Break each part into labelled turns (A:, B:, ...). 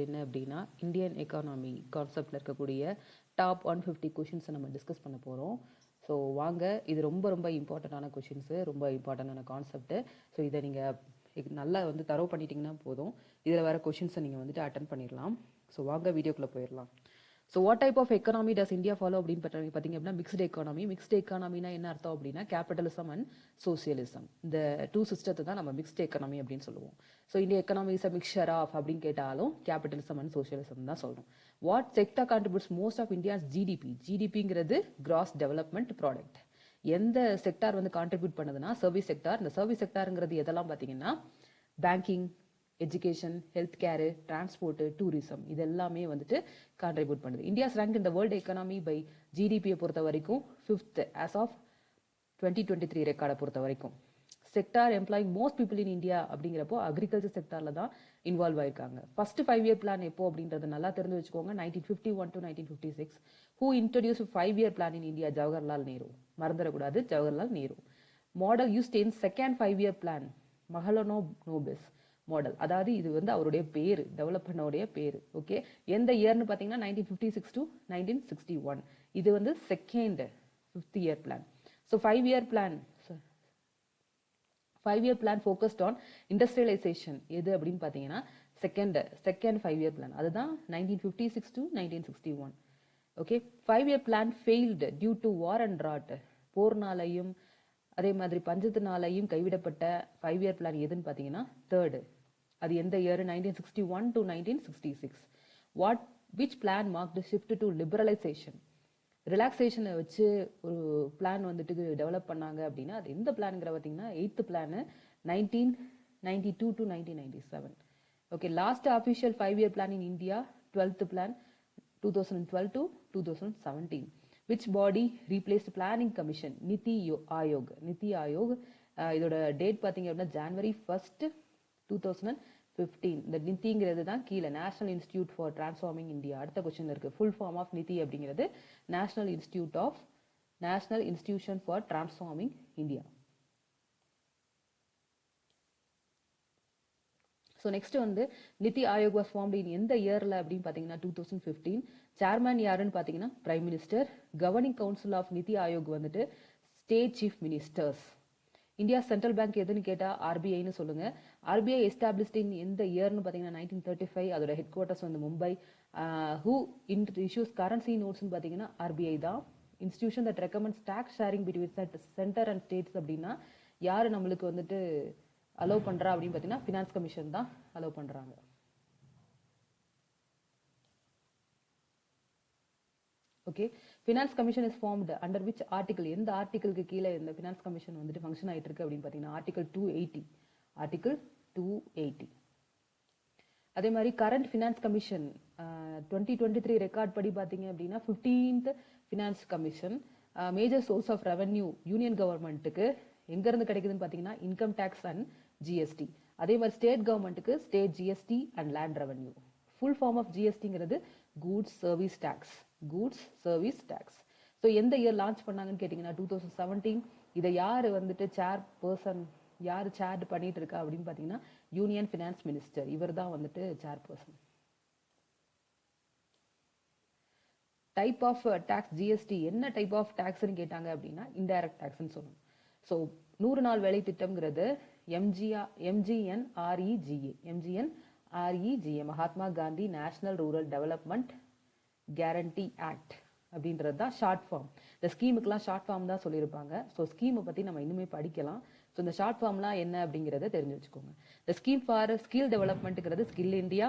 A: என்ன அப்படின்னா Indian economy கான்செப்டில் இருக்கக்கூடிய டாப் 150 கொஷின்ஸை நம்ம டிஸ்கஸ் பண்ண போகிறோம். ஸோ வாங்க, இது ரொம்ப ரொம்ப இம்பார்ட்டண்டான கொஷின்ஸு, ரொம்ப இம்பார்ட்டண்டான கான்செப்ட்டு. ஸோ இதை நீங்கள் நல்லா தரவு பண்ணிட்டீங்கன்னா போதும், இதில் வர கொஷின்ஸை நீங்கள் அட்டன் பண்ணிடலாம். ஸோ வாங்க வீடியோக்குள்ளே போயிடலாம். So what type of economy does India follow அப்படின்னு பார்த்தீங்க அப்படின்னா மிக்ஸ்டு எக்கானமி. மிக்ஸ்டு எக்கானமினா என்ன அர்த்தம் அப்படின்னா கேபிட்டலிசம் அண்ட் சோசியலிசம், இந்த டூ சிஸ்டத்தை தான் நம்ம மிக்ஸ்டு எக்கானமி அப்படின்னு சொல்லுவோம். ஸோ இந்திய economy is a mixture of அப்படின்னு கேட்டாலும் கேபிட்டலிசம் அண்ட் சோசியலிசம் தான் சொல்லணும். What sector contributes most of India's GDP? ஜிடிபிங்கிறது கிராஸ் டெவலப்மெண்ட் ப்ராடக்ட். எந்த செக்டார் கான்ட்ரிபியூட் பண்ணுதுன்னா சர்வீஸ் செக்டார். இந்த சர்வீஸ் செக்டாருங்கிறது எதெல்லாம் பார்த்தீங்கன்னா banking, education, health care, transport, tourism, இது எல்லாமே கான்ட்ரிபியூட் பண்ணுது. இந்தியாஸ் ரேங்க் இந்த வேர்ல்டு எக்கானமி பை ஜிடிபியை பொறுத்த வரைக்கும் 5th ஆஸ் ஆஃப் 2023 ரெக்கார்டை பொறுத்த வரைக்கும். Sector employing most people in India அப்படிங்கிறப்போ அக்ரிகல்ச்சர் செக்டாரில் தான் இன்வால்வ் ஆயிருக்காங்க. ஃபர்ஸ்ட் 5-year பிளான் எப்போ அப்படின்றது நல்லா தெரிஞ்சு வச்சுக்கோங்க. 1951 to 1956. Who introduce 5-year plan in India? Jawaharlal Nehru. மறந்துடக்கூடாது, Jawaharlal Nehru. Model used in second 5-year plan Mahalanobis model. அதாவது இது அவருடைய பேர், டெவலப் பண்ணவுடைய பேர். ஓகே, எந்த இயர்னு பார்த்தீங்கன்னா 1956 to 1961. இது second 5th year plan. So 5-year plan 5-year plan focused on industrialisation எது அப்படின்னு பார்த்தீங்கன்னா செகண்ட் 5-year பிளான், அதுதான் 1956 to 1961. Okay, 5-year plan failed due to war and drought. போர்னாலையும் அதே மாதிரி பஞ்சத்தினாலையும் கைவிடப்பட்ட 5-year பிளான் எதுன்னு பார்த்தீங்கன்னா தேர்டு. அது எந்த year? 1961 to 1966. Which plan mark the shift to liberalization? ரிலாக்ஸேஷனை வச்சு ஒரு பிளான் டெவலப் பண்ணாங்க அப்படின்னா அது எந்த பிளான்ங்கிற பார்த்தீங்கன்னா 8th plan 1992 to 1997. Okay, last official 5-year plan in India 12th plan 2012 to 2017. Which body replaced planning commission? நிதி ஆயோக். நிதி ஆயோக் இதோட டேட் பார்த்தீங்க அப்படின்னா January 1st 2015. இந்த நிதிங்கிறது தான் கீழே national institute for transforming India. அடுத்த கொஸ்டின் இருக்கு. ஃபுல் ஃபார்ம் ஆஃப் நிதி அப்படிங்கிறது national institution for transforming India. So next நிதி ஆயோக் வாஸ் ஃபார்ம்டு இன் எந்த இயர்ல அப்படின்னு பார்த்தீங்கன்னா 2015. சேர்மேன் யாருன்னு பார்த்தீங்கன்னா prime minister. Governing council of NITI Aayog state chief ministers. India central bank எதுன்னு கேட்டால் ஆர்பிஐன்னு சொல்லுங்க. ஆர்பிஐ எஸ்டாப்ளிஷ்ட் இன் எந்த இயர்னு பார்த்தீங்கன்னா 1935. அதோட headquarters Mumbai. Who issues currency நோட்ஸ்னு பார்த்தீங்கன்னா ஆர்பிஐ தான். Institution that recommends tax sharing between centre and states அப்படின்னா யாரு நம்மளுக்கு அலோவ் பண்றா அப்படின்னு பார்த்தீங்கன்னா ஃபினான்ஸ் கமிஷன் தான் அலோவ் பண்றாங்க. Okay, finance commission is formed under which article? எந்த ஆர்டிகலுக்கு கீழே இந்த ஃபினான்ஸ் கமிஷன் ஃபங்க்ஷன் ஆயிட்டு இருக்கு அப்படின்னு பார்த்தீங்கன்னா ஆர்டிகல் 280. ஆர்டிகல் 280. அதே மாதிரி கரண்ட் ஃபினான்ஸ் கமிஷன் 2023 ரெக்கார்ட் படி பார்த்தீங்க அப்படின்னா 15th finance commission. Major source of revenue union கவர்மெண்ட்டுக்கு எங்க இருந்து கிடைக்குதுன்னு பார்த்தீங்கன்னா இன்கம் டேக்ஸ் அண்ட் ஜிஎஸ்டி. அதே மாதிரி ஸ்டேட் கவர்மெண்ட்டுக்கு state GST and land revenue. Full form of ஜிஎஸ்டிங்கிறது goods service tax. Goods service tax. So எந்த இயர் லான்ச் பண்ணாங்கன்னு கேட்டிங்கன்னா 2017. இதை யார் சேர் பண்ணிட்டு இருக்கா அப்படின்னு பார்த்தீங்கன்னா யூனியன் ஃபினான்ஸ் மினிஸ்டர். இவர் தான் chairperson. Type of tax GST என்ன டைப் ஆஃப் டாக்ஸ்ன்னு கேட்டாங்க அப்படின்னா இன்டைரக்ட் டாக்ஸ்ன்னு சொல்லணும். ஸோ 100 நாள் வேலை திட்டம்ங்கிறது MGNREGA Mahatma Gandhi national rural development guarantee act அப்படின்றது தான் ஷார்ட் ஃபார்ம். இந்த ஸ்கீமுக்கெல்லாம் ஷார்ட் ஃபார்ம் தான் சொல்லியிருப்பாங்க. ஸோ ஸ்கீமை பற்றி நம்ம இன்னுமே படிக்கலாம். ஸோ இந்த ஷார்ட் ஃபார்ம்லாம் என்ன அப்படிங்கிறத தெரிஞ்சு வச்சுக்கோங்க. இந்த ஸ்கீம் ஃபார் ஸ்கில் டெவலப்மெண்ட்டுங்கிறது skill India.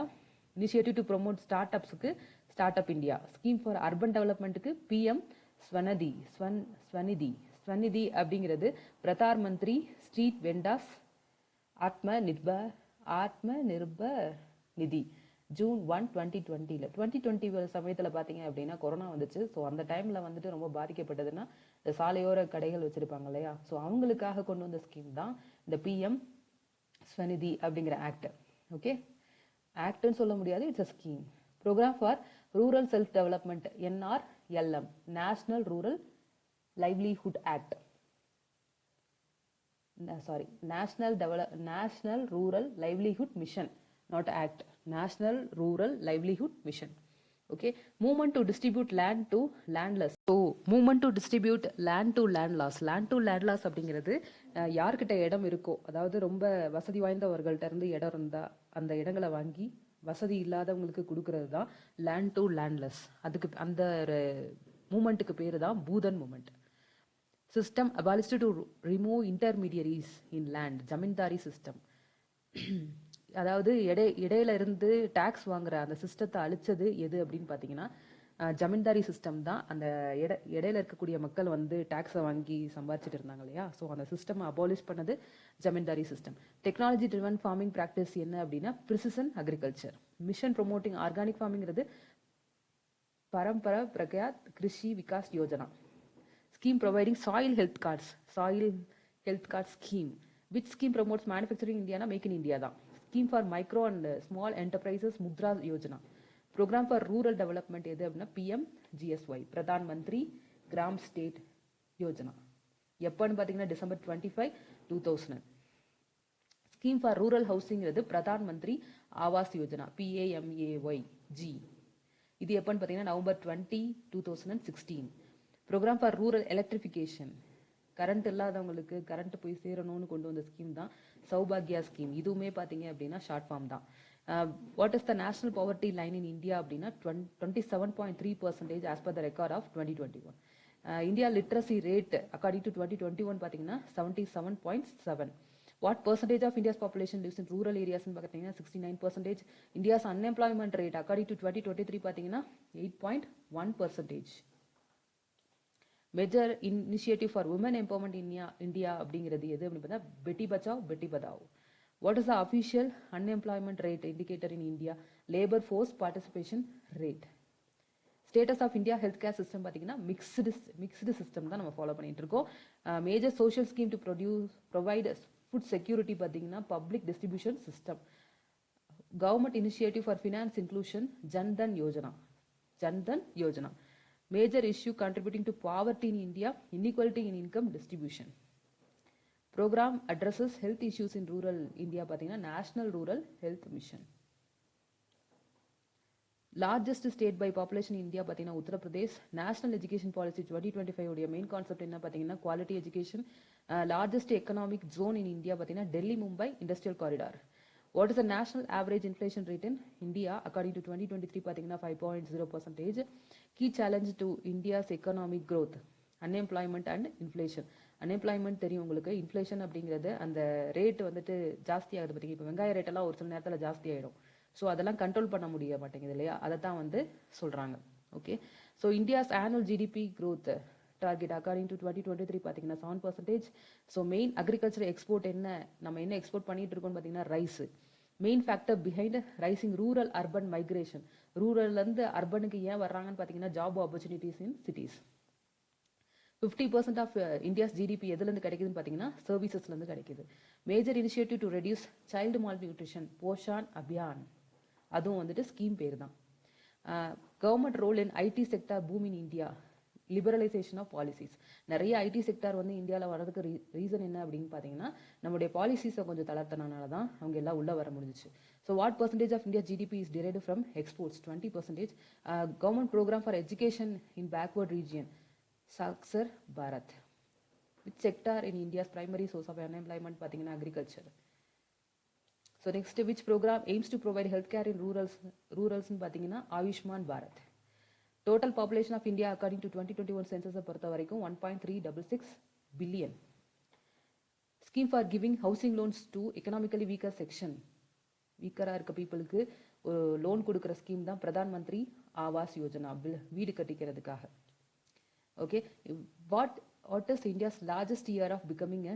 A: Initiative to promote start அப்ஸுக்கு start up India. Scheme for urban டெவலப்மெண்ட்டுக்கு பிஎம் ஸ்வநிதி அப்படிங்கிறது பிரதான் மந்திரி ஸ்ட்ரீட் வெண்டாஸ் ஆத்ம நிர்பர் நிதி. June 1, 2020. 2020 சமயத்தில் பார்த்தீங்க அப்படின்னா கொரோனா வந்துச்சு. ஸோ அந்த டைமில் ரொம்ப பாதிக்கப்பட்டதுன்னா இந்த சாலையோர கடைகள் வச்சுருப்பாங்க இல்லையா, ஸோ அவங்களுக்காக கொண்டு வந்த ஸ்கீம் தான் இந்த பிஎம் ஸ்வநிதி அப்படிங்கிற ஆக்ட். ஓகே, ஆக்ட்னு சொல்ல முடியாது, it's a scheme. Programme for rural self development NRLM national rural livelihood act. National rural livelihood mission not act. National Rural Livelihood Mission. Okay, movement to distribute land to landless. So movement to distribute land to landless. Land to landless அப்படிங்கிறது யார்கிட்ட இடம் இருக்கோ, அதாவது ரொம்ப வசதி வாய்ந்தவர்கள்ட்ட இருந்து இடம் இருந்தா அந்த இடங்களை வாங்கி வசதி இல்லாதவங்களுக்கு கொடுக்கறது தான் லேண்ட் டு லேண்ட்லெஸ். அதுக்கு அந்த மூமெண்ட்டுக்கு பேரு தான் Bhoodan movement. System abolished to remove intermediaries in land. Zamindari system, அதாவது இடையில இருந்து டாக்ஸ் வாங்குற அந்த சிஸ்டத்தை அழிச்சது எது அப்படின்னு பார்த்தீங்கன்னா ஜமீன்தாரி சிஸ்டம் தான். அந்த இடையில இருக்கக்கூடிய மக்கள் வந்து டாக்ஸை வாங்கி சம்பாதிச்சுட்டு இருந்தாங்க இல்லையா, ஸோ அந்த சிஸ்டம் அபாலிஷ் பண்ணது zamindari system. Technology driven farming practice என்ன அப்படின்னா precision agriculture. Mission promoting organic ஃபார்மிங்கிறது Paramparagat Krishi Vikas Yojana. Scheme providing soil health cards scheme. Which scheme promotes manufacturing in India? Make in India da. Scheme for micro and small enterprises Mudra Yojana. Program for rural development எது அப்படின்னா PMGSY, Pradhan Mantri gram state Yojana. எப்பன்னு பார்த்தீங்கன்னா December 25, 2000. Scheme for rural housing எது Pradhan Mantri Awas Yojana PAMAYG. இது எப்பன்னு பார்த்தீங்கன்னா November 20, 2016. Programme for rural electrification, current இல்லாதவங்களுக்கு current போய் சேரணும்னு கொண்டு வந்த ஸ்கீம் தான் சௌபாகியா ஸ்கீம். இதுவுமே பார்த்தீங்க அப்படின்னா ஷார்ட் ஃபார்ம் தான். What is the national poverty line in India அப்படின்னா 27.3% as per the record of 2021. India literacy rate according to 2021 பார்த்தீங்கன்னா 77.7. What percentage of India's population lives in rural ஏரியாஸ்ன்னு பார்த்தீங்கன்னா 69%. India's unemployment rate according to 2023 பார்த்தீங்கன்னா 8.1%. Major initiative for women empowerment India அப்படிங்கிறது எது அப்படின்னு பார்த்தா Beti Bachao Beti Padhao. What is the official unemployment rate indicator in India? Labour force participation rate. Status of India health care system பார்த்தீங்கன்னா mixed system தான் நம்ம follow பண்ணிட்டு இருக்கோம். Major social scheme to provide food security பார்த்தீங்கன்னா public distribution system. Government initiative for finance inclusion Jan Dhan Yojana. Major issue contributing to poverty in India, inequality in income distribution. Program addresses health issues in rural India பார்த்தீங்கன்னா National Rural Health Mission. Largest state by population in India பார்த்தீங்கன்னா Uttar Pradesh. National Education Policy 2025 உடைய main concept என்ன பார்த்தீங்கன்னா quality education. Largest economic zone in India பார்த்தீங்கன்னா Delhi Mumbai Industrial Corridor. What is the national average inflation rate in India according to 2023 பார்த்தீங்கன்னா 5.0%. Key challenge to India's economic growth, unemployment and inflation. Unemployment தெரியும் உங்களுக்கு, inflation அப்படிங்கிறது அந்த rate வந்துட்டு ஜாஸ்தி ஆகுது பார்த்தீங்க. இப்போ வெங்காய ரேட் எல்லாம் ஒரு சில நேரத்தில் ஜாஸ்தி ஆகிடும். ஸோ அதெல்லாம் கண்ட்ரோல் பண்ண முடிய மாட்டேங்குது இல்லையா, அதை தான் வந்து சொல்கிறாங்க. Okay, so India's annual GDP growth target according to 2023 பார்த்தீங்கன்னா 7%. ஸோ மெயின் அக்ரிகல்ச்சர் எக்ஸ்போர்ட் நம்ம என்ன எக்ஸ்போர்ட் பண்ணிட்டு இருக்கோம்னு பார்த்தீங்கன்னா rice. Main factor behind rising rural urban migration. ரூரல்லேருந்து அர்பனுக்கு ஏன் வர்றாங்கன்னு பார்த்தீங்கன்னா job opportunities in cities. 50% of India's GDP எதுலேருந்து கிடைக்குதுன்னு பார்த்தீங்கன்னா சர்வீசஸ்லேருந்து கிடைக்குது. Major initiative to reduce child malnutrition Poshan Abhiyan, அதுவும் வந்துட்டு ஸ்கீம் பேர் தான். Government role in IT sector boom in India, liberalization of policies. நிறைய ஐடி செக்டார் வந்து இந்தியாவில் வர்றதுக்கு ரீசன் என்ன அப்படின்னு பார்த்தீங்கன்னா நம்முடைய பாலிசிஸை கொஞ்சம் தளர்த்தனால தான் அவங்க எல்லாம் உள்ளே வர முடிஞ்சிச்சு. So what percentage of India GDP is derived from exports? 20%. Government program for education in backward region Saakshar Bharat. Which sector in India's primary source of unemployment பார்த்தீங்கன்னா agriculture. So next which program aims to provide health care in ரூரல்ஸ்னு பார்த்தீங்கன்னா Ayushman Bharat. Total population of India according to 2021 சென்சஸை பொறுத்த வரைக்கும் 1.366 billion. Scheme for giving housing loans to economically weaker section. வீக்கராக இருக்க பீப்புளுக்கு ஒரு loan கொடுக்குற ஸ்கீம் தான் பிரதான் மந்திரி ஆவாஸ் யோஜனா, வீடு கட்டிக்கிறதுக்காக. Okay, what is India's largest year of becoming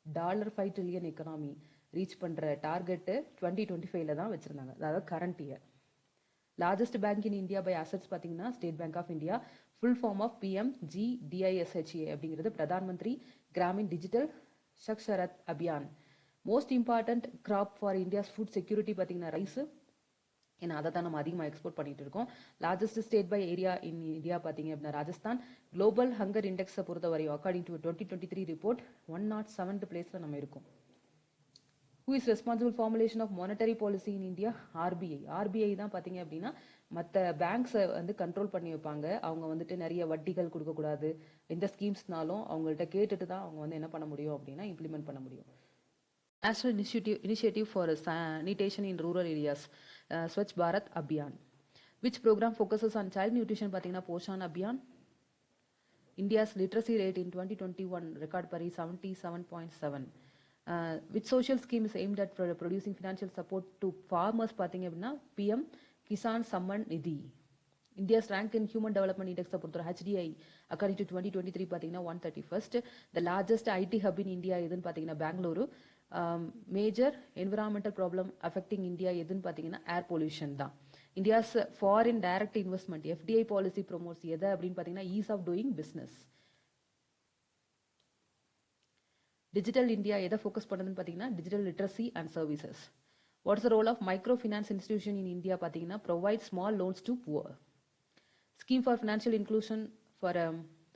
A: $5 trillion economy reach பண்ணுற டார்கெட்டு 2025 தான் வச்சுருந்தாங்க, அதாவது current year. Largest bank in India by assets பார்த்தீங்கன்னா state bank of India. Full form of PMGDISHA அப்படிங்கிறது Pradhan Mantri Gramin digital Saksharta Abhiyan. Most important crop for India's food security பார்த்தீங்கன்னா rice. ஏன்னா அதை தான் நம்ம அதிகமாக எக்ஸ்போர்ட் பண்ணிட்டு இருக்கோம். Largest state by area in India பார்த்தீங்க அப்படின்னா ராஜஸ்தான். குளோபல் ஹங்கர் இண்டெக்ஸை பொறுத்த வரையும் அக்கார்டிங் டு 2023 ரிப்போர்ட் 107th பிளேஸில் நம்ம இருக்கோம். Who is responsible formulation of monetary policy in India? RBI. RBI தான் பார்த்தீங்க அப்படின்னா மற்ற பேங்க்ஸை வந்து கண்ட்ரோல் பண்ணி வைப்பாங்க. அவங்க வந்துட்டு நிறைய வட்டிகள் கொடுக்கக்கூடாது, எந்த ஸ்கீம்ஸ்னாலும் அவங்கள்ட்ட கேட்டுட்டு தான் அவங்க வந்து என்ன பண்ண முடியும் அப்படின்னா இம்ப்ளிமெண்ட் பண்ண முடியும். National Initiative for Sanitation in Rural Areas, Swachh Bharat Abhiyan. Which program focuses on child nutrition? பார்த்தீங்கன்னா Poshan Abhiyan. India's literacy rate in 2021 record pari 77.7. Which social scheme is aimed at producing financial support to farmers? பார்த்தீங்க அப்படின்னா PM Kisan Samman Nidhi. India's rank in Human Development Index HDI according to 2023 பார்த்தீங்கன்னா 131st. The largest IT hub in India எதுன்னு பார்த்தீங்கன்னா Bengaluru. Major environmental problem affecting India எதுன்னு பார்த்தீங்கன்னா air pollution தான். India's foreign direct investment FDI policy promotes எதை அப்படின்னு பார்த்தீங்கன்னா ease of doing business. Digital India எதை focus பண்ணுதுன்னு பார்த்தீங்கன்னா digital literacy and services. What's the role of microfinance institution in India? பார்த்தீங்கன்னா provide small loans to poor. Scheme for financial inclusion for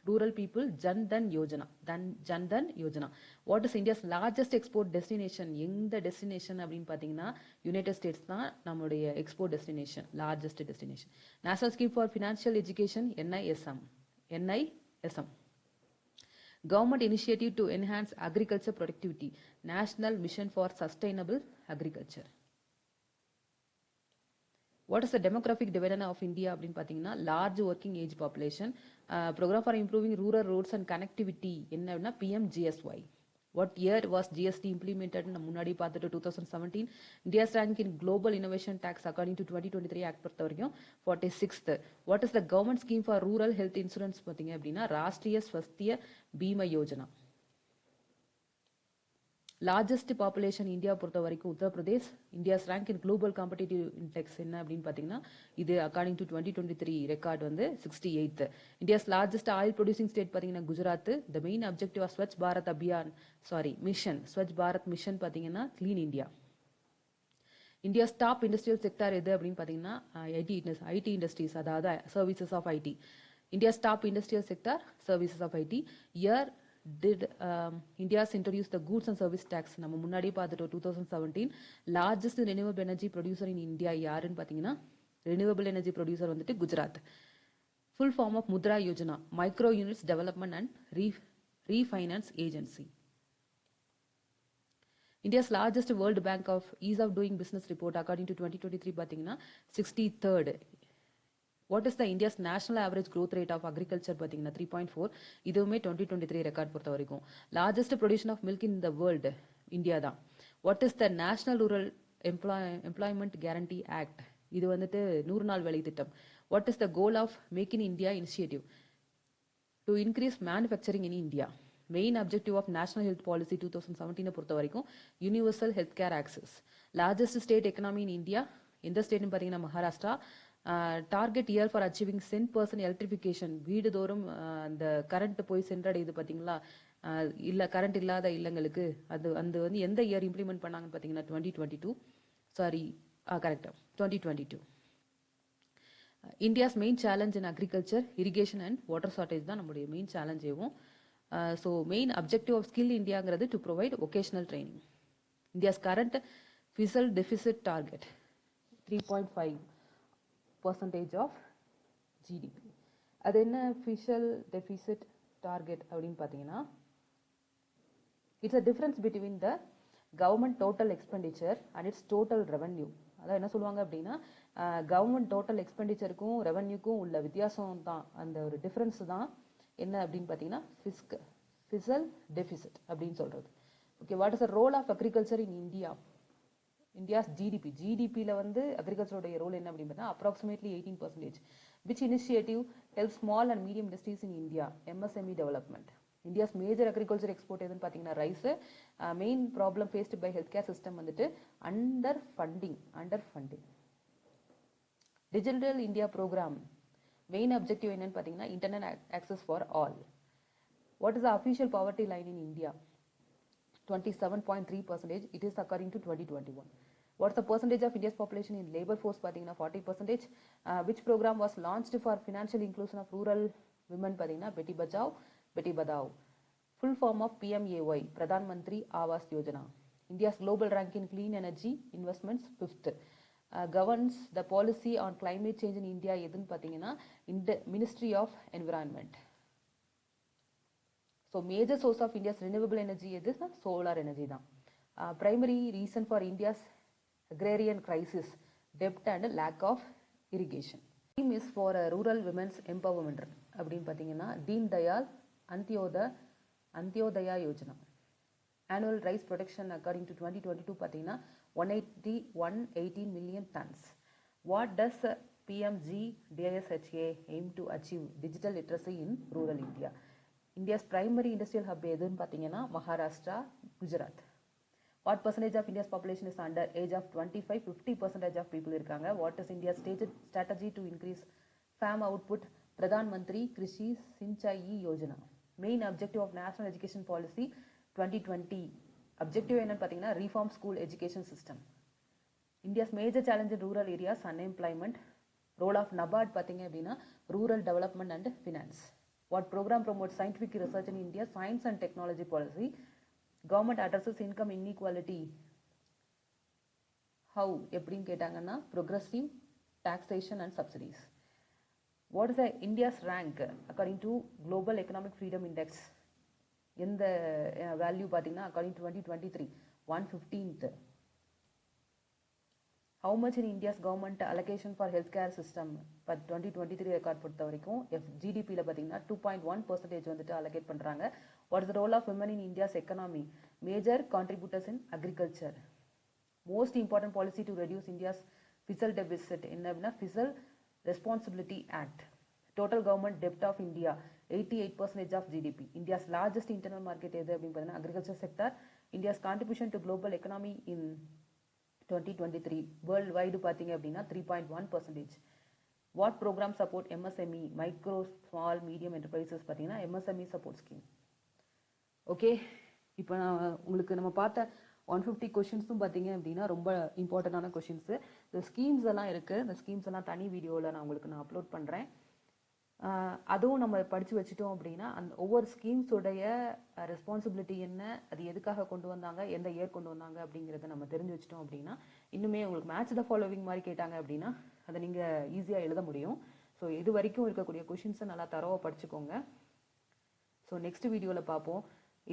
A: rural people, Jan Dhan Yojana. What is India's largest export destination? எந்த destination அப்படின்னு பார்த்தீங்கன்னா United states தான் நம்மளுடைய export destination, largest destination. National scheme for financial education NISM. Government initiative to enhance agriculture productivity, National Mission for Sustainable Agriculture. What is the demographic dividend of India அப்படின்னு பார்த்தீங்கன்னா large working age population. Program for improving rural roads and connectivity என்னன்னா PMGSY. What year was GST implemented? முன்னாடி பார்த்துட்டு 2017. India's rank in global innovation tax according to 2023 act பொறுத்த வரைக்கும் 46th. What is the government scheme for rural health insurance பார்த்தீங்க அப்படின்னா Rashtriya Swasthya Bima Yojana. Largest population India பொறுத்த வரைக்கும் Uttar Pradesh. India's rank in global competitive index என்ன அப்படின்னு பார்த்தீங்கன்னா இது according to 2023 record வந்து 68th. India's largest oil producing state பார்த்தீங்கன்னா Gujarat. The main objective of Swachh Bharat mission பார்த்தீங்கன்னா clean India. India's top industrial sector எது அப்படின்னு பார்த்தீங்கன்னா IT industries, அதாவது services of IT. India's top industrial sector services of IT. Year did India's introduce the goods and service tax? நம்ம முன்னாடி பார்த்துட்டு 2017. Largest renewable energy producer in India யாருன்னு பார்த்தீங்கன்னா renewable energy producer வந்துட்டு Gujarat. Full form of Mudra Yojana, Micro Units Development and Refinance Agency. India's largest World Bank of Ease of Doing Business report according to 2023 பார்த்தீங்கன்னா 63rd. What is the India's national average growth rate of agriculture? பார்த்தீங்கன்னா 3.4. இதுவுமே 2023 record பொறுத்த வரைக்கும். Largest production of milk in the world India தான். What is the National Rural Employment Guarantee Act? இது வந்துட்டு 100 நாள் வேலை திட்டம். What is the goal of Make in India initiative? To increase manufacturing in India. Main objective of National Health Policy 2017 பொறுத்த வரைக்கும் Universal Healthcare Access. Largest state economy in India எந்த ஸ்டேட்னு பார்த்தீங்கன்னா Maharashtra. Target year for achieving 10% electrification. வீடு தோறும் அந்த current போய் சென்றடையுது பார்த்தீங்களா, இல்லை கரண்ட் இல்லாத இல்லங்களுக்கு. அது வந்து எந்த இயர் இம்ப்ளிமெண்ட் பண்ணாங்கன்னு பார்த்தீங்கன்னா 2022. கரெக்டாக 2022. India's main challenge in agriculture, irrigation and water shortage தான் நம்மளுடைய மெயின் சேலஞ்சேவும். So main objective of skill இந்தியாங்கிறது to provide vocational training. India's current fiscal deficit target 3.5% of GDP. அது என்ன ஃபிஷல் டெபிசிட் டார்கெட் அப்படின்னு பார்த்தீங்கன்னா it's a difference between the government total expenditure and its total revenue. அதான் என்ன சொல்லுவாங்க அப்படின்னா government total எக்ஸ்பெண்டிச்சருக்கும் ரெவன்யூக்கும் உள்ள வித்தியாசம் தான், அந்த ஒரு டிஃப்ரென்ஸ் தான் என்ன அப்படின்னு பார்த்தீங்கன்னா ஃபிஷல் டெபிசிட் அப்படின்னு சொல்கிறது. Okay, what is the role of agriculture in India? India's GDP, ஜிடிபியில் வந்து அக்ரிகல்ச்சரோடைய ரோல் என்ன அப்படின்னு பார்த்தா approximately 18%. Which initiative help small and medium industries in India, MSME development. India's major agriculture export எதுன்னு பார்த்தீங்கன்னா rice. Main problem faced by health care system வந்துட்டு underfunding. Digital India program main objective என்னன்னு பார்த்தீங்கன்னா internet access for all. What is the official poverty line in India? 27.3%. It is according to 2021. What's the percentage of India's population in labor force? பார்த்தீங்கன்னா 40%. Which program was launched for financial inclusion of rural women? பார்த்தீங்கன்னா Beti Bachao, Beti Badao. Full form of PMAY, Pradhan Mantri Awas Yojana. India's global rank in clean energy investments 5th. Governs the policy on climate change in India எதுன்னு பார்த்தீங்கன்னா Ministry of Environment. So major source of India's renewable energy எதுனா solar energy தான். Primary reason for India's agrarian crisis, debt and lack of irrigation. Scheme is for rural women's empowerment அப்படின்னு பார்த்தீங்கன்னா Deen Dayal Antyodaya Yojana. Annual rice production according to 2022 பார்த்தீங்கன்னா 118 million tons. What does PMGDSHA aim to achieve? Digital literacy in rural India. India's primary industrial hub எதுன்னு பார்த்தீங்கன்னா Maharashtra, Gujarat. What percentage of India's population is under age of 25? 50% of people இருக்காங்க. What is India's stated strategy to increase farm output? Pradhan Mantri Krishi Sinchai Yojana. Main objective of National Education Policy 2020. Objective என்னன்னு பார்த்தீங்கன்னா reform school education system. India's major challenge in rural areas, unemployment. Role of NABARD பார்த்தீங்க அப்படின்னா rural development and finance. What program promotes scientific research in India? Science and technology policy. Government addresses income inequality. How? எப்படின்னு கேட்டாங்கன்னா progressive taxation and subsidies. What is India's rank according to Global Economic Freedom Index? எந்த value பார்த்தீங்கன்னா according to 2023 115th. How much in India's government allocation for healthcare system? இப்போ 2023 record பொறுத்த வரைக்கும் GDPயில் பார்த்தீங்கன்னா 2.1% வந்துட்டு allocate பண்ணுறாங்க. What is the role of women in India's economy? Major contributors in agriculture. Most important policy to reduce India's fiscal deficit என்ன அப்படின்னா Fiscal Responsibility Act. Total government debt of India 88% of GDP. India's largest internal market எது அப்படின்னு பார்த்தீங்கன்னா agriculture sector. India's contribution to global economy in 2023 world wide பார்த்தீங்க அப்படின்னா 3.1%. What programme support MSME micro small medium enterprises பார்த்தீங்கன்னா MSME support scheme. Okay, இப்போ நம்ம பார்த்த 150 கொஷின்ஸும் பார்த்தீங்க அப்படின்னா ரொம்ப இம்பார்ட்டண்டான கொஷின்ஸு. இந்த ஸ்கீம்ஸ் எல்லாம் இருக்குது. இந்த ஸ்கீம்ஸ் எல்லாம் தனி வீடியோவில் நான் அப்லோட் பண்ணுறேன். அதுவும் நம்ம படித்து வச்சுட்டோம் அப்படின்னா அந்த ஒவ்வொரு ஸ்கீம்ஸோடைய ரெஸ்பான்சிபிலிட்டி என்ன, அது எதுக்காக கொண்டு வந்தாங்க, எந்த இயர் கொண்டு வந்தாங்க அப்படிங்கிறத நம்ம தெரிஞ்சு வச்சிட்டோம் அப்படின்னா இன்னுமே உங்களுக்கு மேட்ச் த ஃபாலோவிங் மாதிரி கேட்டாங்க அப்படின்னா அதை நீங்கள் ஈஸியாக எழுத முடியும். ஸோ இது வரைக்கும் இருக்கக்கூடிய கொஷின்ஸை நல்லா தரவாக படிச்சுக்கோங்க. ஸோ நெக்ஸ்ட் வீடியோவில் பார்ப்போம்.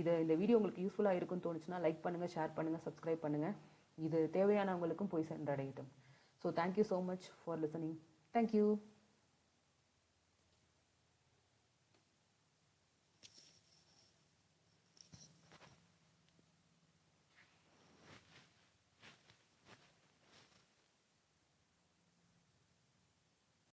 A: இந்த வீடியோ உங்களுக்கு யூஸ்ஃபுல்லாக இருக்குன்னு தோணுச்சுன்னா லைக் பண்ணுங்கள், ஷேர் பண்ணுங்கள், சப்ஸ்கிரைப் பண்ணுங்கள். இது தேவையானவங்களுக்கும் போய் சென்றடையட்டும். So thank you so much for listening. Thank you.